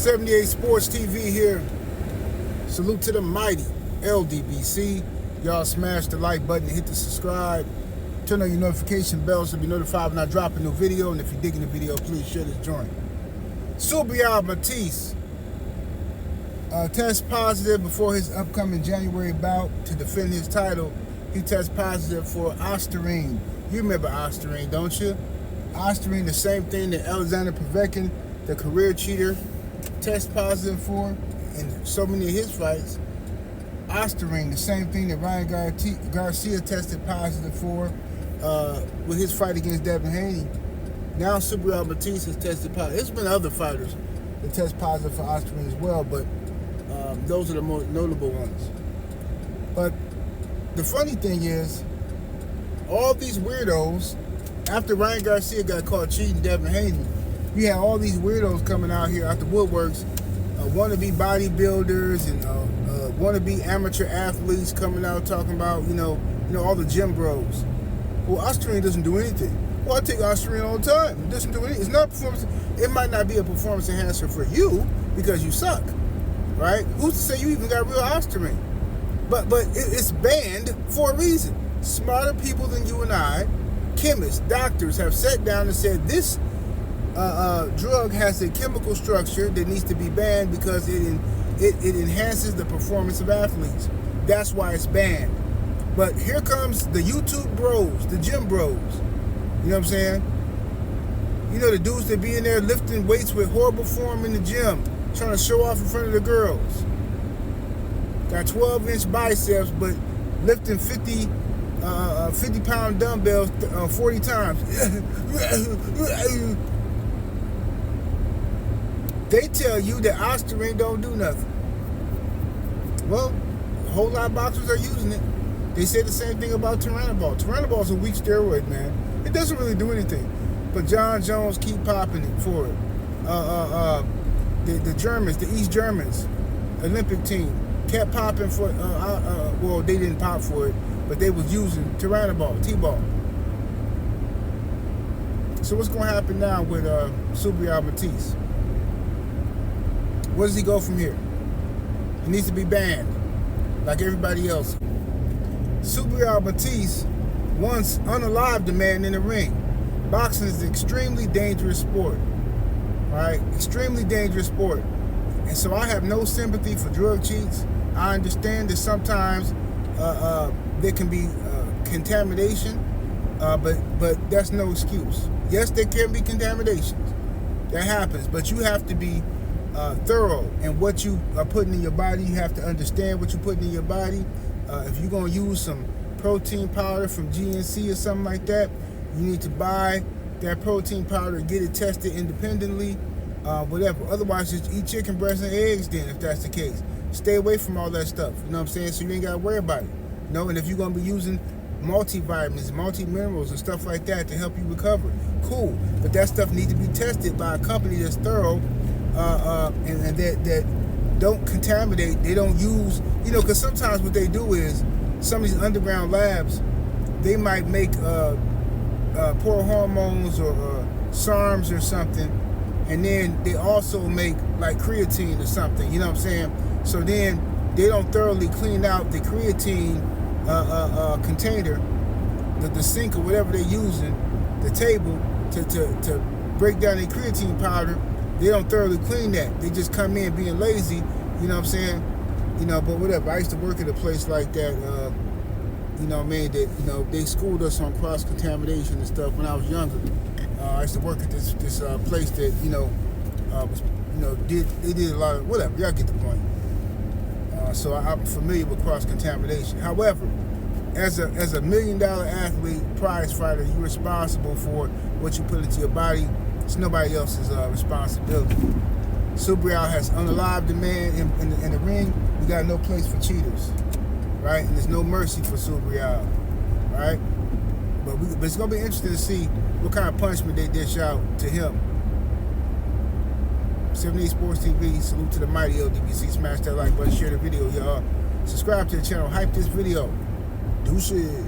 78 Sports TV here. Salute to the mighty LDBC. Y'all smash the like button and hit the subscribe. Turn on your notification bell so you'll be notified when I drop a new video. And if you're digging the video, please share this joint. Subriel Matias test positive before his upcoming January bout to defend his title. He tests positive for Ostarine. You remember Ostarine, don't you? Ostarine, the same thing that Alexander Povetkin, the career cheater, test positive for in so many of his fights. Ostarine, the same thing that Ryan Garcia tested positive for with his fight against Devin Haney. Now Subriel Matias has tested positive. There's been other fighters that test positive for Ostarine as well, but those are the most notable ones. But the funny thing is, all these weirdos, after Ryan Garcia got caught cheating Devin Haney, you had all these weirdos coming out here out the woodworks, wannabe bodybuilders and wannabe amateur athletes coming out talking about, you know, all the gym bros. Well, Ostarine doesn't do anything. Well, I take Ostarine all the time. It doesn't do anything. It's not performance. It might not be a performance enhancer for you because you suck, right? Who's to say you even got real Ostarine? But it's banned for a reason. Smarter people than you and I, chemists, doctors, have sat down and said this drug has a chemical structure that needs to be banned because it enhances the performance of athletes. That's why it's banned. But here comes the YouTube bros, the gym bros. You know what I'm saying? You know, the dudes that be in there lifting weights with horrible form in the gym, trying to show off in front of the girls. Got 12-inch biceps, but lifting 50-pound dumbbells 40 times. They tell you that Ostarine don't do nothing. Well, a whole lot of boxers are using it. They say the same thing about Turinabol. Turinabol is a weak steroid, man. It doesn't really do anything. But John Jones keep popping it for it. The Germans, the East Germans, Olympic team, kept popping for, well, they didn't pop for it, but they was using Turinabol, T-ball. So what's going to happen now with Subriel Matias? Where does he go from here? He needs to be banned, like everybody else. Subriel Matias once unalived a man in the ring. Boxing is an extremely dangerous sport, right? Extremely dangerous sport. And so I have no sympathy for drug cheats. I understand that sometimes there can be contamination, but that's no excuse. Yes, there can be contaminations. That happens, but you have to be thorough in what you are putting in your body. You have to understand what you're putting in your body. If you're going to use some protein powder from GNC or something like that, you need to buy that protein powder, get it tested independently, whatever. Otherwise, just eat chicken breast and eggs then, if that's the case. Stay away from all that stuff, you know what I'm saying? So you ain't got to worry about it. You know, and if you're going to be using multivitamins, multi-minerals and stuff like that to help you recover, cool. But that stuff needs to be tested by a company that's thorough and that don't contaminate. They don't use, you know, because sometimes what they do is some of these underground labs, they might make poor hormones or SARMs or something, and then they also make like creatine or something, you know what I'm saying? So then they don't thoroughly clean out the creatine container, the sink or whatever they're using, the table to break down the creatine powder. They don't thoroughly clean that. They just come in being lazy, you know what I'm saying? You know, but whatever. I used to work at a place like that, you know what I mean, that, you know, they schooled us on cross-contamination and stuff when I was younger. I used to work at this place that, you know, was, you know, they did a lot of, whatever, y'all get the point. So I'm familiar with cross-contamination. However, as a $1 million athlete, prize fighter, you're responsible for what you put into your body. It's nobody else's responsibility. Subriel has unalived the man in the ring. We got no place for cheaters, right? And there's no mercy for Subriel, right? But it's going to be interesting to see what kind of punishment they dish out to him. 78 Sports TV, salute to the mighty LDBC. Smash that like button, share the video, y'all. Subscribe to the channel, hype this video. Deuces.